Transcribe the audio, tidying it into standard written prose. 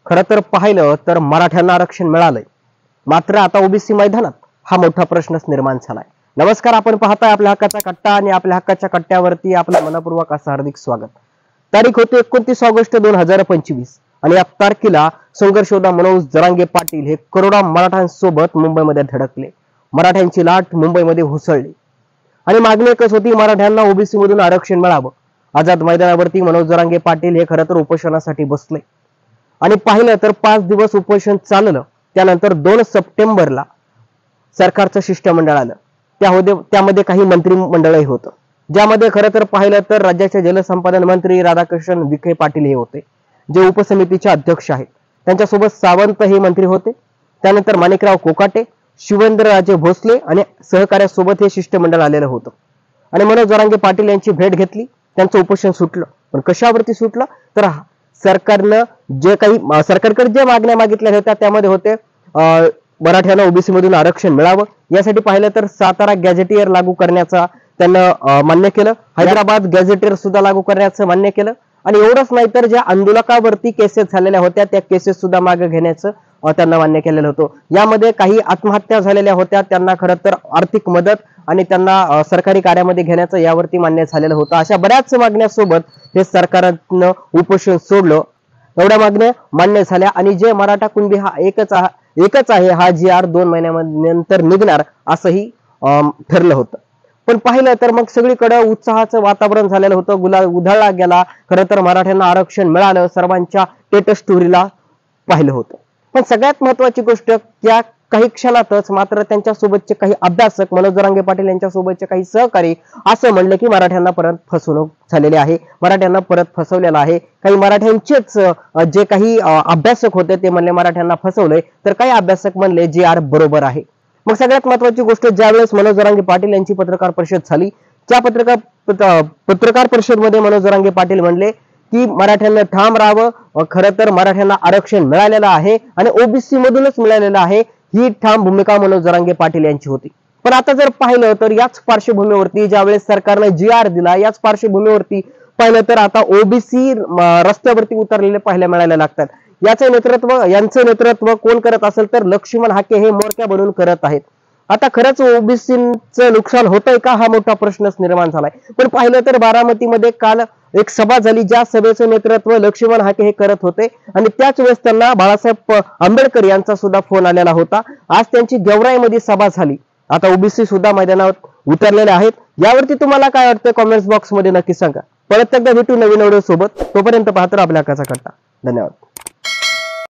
खरं तर पाहिलं तर मराठ्यांना आरक्षण मिळालंय, मात्र आता ओबीसी मैदानात हा मोठा प्रश्नच निर्माण झालाय. नमस्कार, आपण पाहताय आपल्या हक्काचा कट्टा आणि आपल्या हक्काच्या कट्ट्यावरती आपलं मनपूर्वक असं हार्दिक स्वागत. तारीख होती 29 ऑगस्ट 2025 आणि या तारखेला संघर्ष योद्धा मनोज जरांगे पाटील हे करोडो मराठ्यांसोबत मुंबईमध्ये धडकले. मराठ्यांची लाट मुंबईमध्ये हुसळली आणि मागणी एकच होती, मराठ्यांना ओबीसी मधून आरक्षण मिळावं. आझाद मैदानावरती मनोज जरांगे पाटील हे खरं तर उपोषणासाठी बसले आणि पाहिलं तर 5 दिवस उपोषण चाललं. त्यानंतर 2 सप्टेंबरला सरकारचं शिष्टमंडळ आलं. त्यामध्ये काही मंत्रिमंडळही होतं, ज्यामध्ये खरं तर पाहिलं तर राज्याचे जलसंपदा मंत्री राधाकृष्ण विखे पाटील हे होते, जे उपसमितीचे अध्यक्ष आहेत. त्यांच्यासोबत सावंत हे मंत्री होते. त्यानंतर माणिकराव कोकाटे, शिवेंद्रराजे भोसले आणि सहकार्यासोबत हे शिष्टमंडळ आलेलं होतं आणि मनोज जरांगे पाटील यांची भेट घेतली. त्यांचं उपोषण सुटलं. पण कशावरती सुटलं तर सरकारनं सरकारकडे जे मागण्या मागितल्या होत्या त्यामध्ये होते मराठ्यांना ओबीसी मधून आरक्षण मिळावं. यासाठी पाहिलं तर सातारा गॅझेटियर लागू करण्याचा त्यांना मान्य केलं. हैदराबाद गॅझेटियर सुद्धा लागू करण्याचं मान्य केलं. आणि एवढंच नाही तर ज्या आंदोलकावरती केसेस झालेल्या होत्या त्या केसेस सुद्धा मागे घेण्याचं त्यांना मान्य केलेलं होतं. यामध्ये काही आत्महत्या झालेल्या होत्या, त्यांना खरं तर आर्थिक मदत आणि त्यांना सरकारी कार्यामध्ये घेण्याचं यावरती मान्य झालेलं होतं. अशा बऱ्याच मागण्यासोबत हे सरकारनं उपोषण सोडलं. एवढ्या मागण्या मान्य झाल्या आणि जे मराठा कुणबी हा एकच आहे हा GR 2 महिन्यानंतर निघणार असंही ठरलं होतं. पण पाहिलं तर मग सगळीकडे उत्साहाचं वातावरण झालेलं होतं, गुलाल उधळला गेला. खरं तर मराठ्यांना आरक्षण मिळालं, सर्वांच्या स्टेटस स्टोरीला पाहिलं होतं. पण सगळ्यात महत्वाची गोष्ट त्या काही क्षणातच मात्र त्यांच्या सोबतचे काही अभ्यासक, मनोज जरांगे पाटील यांच्या सोबतचे काही सहकारी असं म्हणलं की मराठ्यांना परत फसवणूक झालेली आहे, मराठ्यांना परत फसवलेलं आहे. काही मराठ्यांचेच जे काही अभ्यासक होते ते म्हणले मराठ्यांना फसवलंय, तर काही अभ्यासक म्हणले GR बरोबर आहे. मग सगळ्यात महत्वाची गोष्ट, ज्यावेळेस मनोज जरांगे पाटील यांची पत्रकार परिषद झाली, त्या पत्रकार परिषदमध्ये मनोज जरांगे पाटील म्हणले की मराठ्यांना ठाम राहावं. खरं तर मराठ्यांना आरक्षण मिळालेलं आहे आणि ओबीसी मधूनच मिळालेलं आहे, ही ठाम भूमिका मनोज जरांगे पाटील यांची होती. पण आता जर पाहिलं तर याच पार्श्वभूमीवरती ज्यावेळेस सरकारने GR दिला, याच पार्श्वभूमीवरती पाहिलं तर आता ओबीसी रस्त्यावरती उतरलेले पाहायला मिळायला लागतात. यांचं नेतृत्व कोण करत असेल तर लक्ष्मण हाके हे मोरक्या बनून करत आहेत. आता खरंच ओबीसीचं नुकसान होतंय का हा मोठा प्रश्नच निर्माण झालाय. पण पाहिलं तर बारामतीमध्ये काल एक सभा झाली, ज्या सभेचं नेतृत्व लक्ष्मण हाके हे करत होते आणि त्याच वेळेस त्यांना बाळासाहेब आंबेडकर यांचा सुद्धा फोन आलेला होता. आज त्यांची गेवराईमध्ये सभा झाली. आता ओबीसी सुद्धा मैदानावर उतरलेले आहेत. यावरती तुम्हाला काय वाटतं कॉमेंट्स बॉक्स मध्ये नक्की सांगा. परत एकदा भेटू नवीन व्हिडिओ सोबत. तोपर्यंत पाहतो आपल्या हक्काचा कट्टा. धन्यवाद.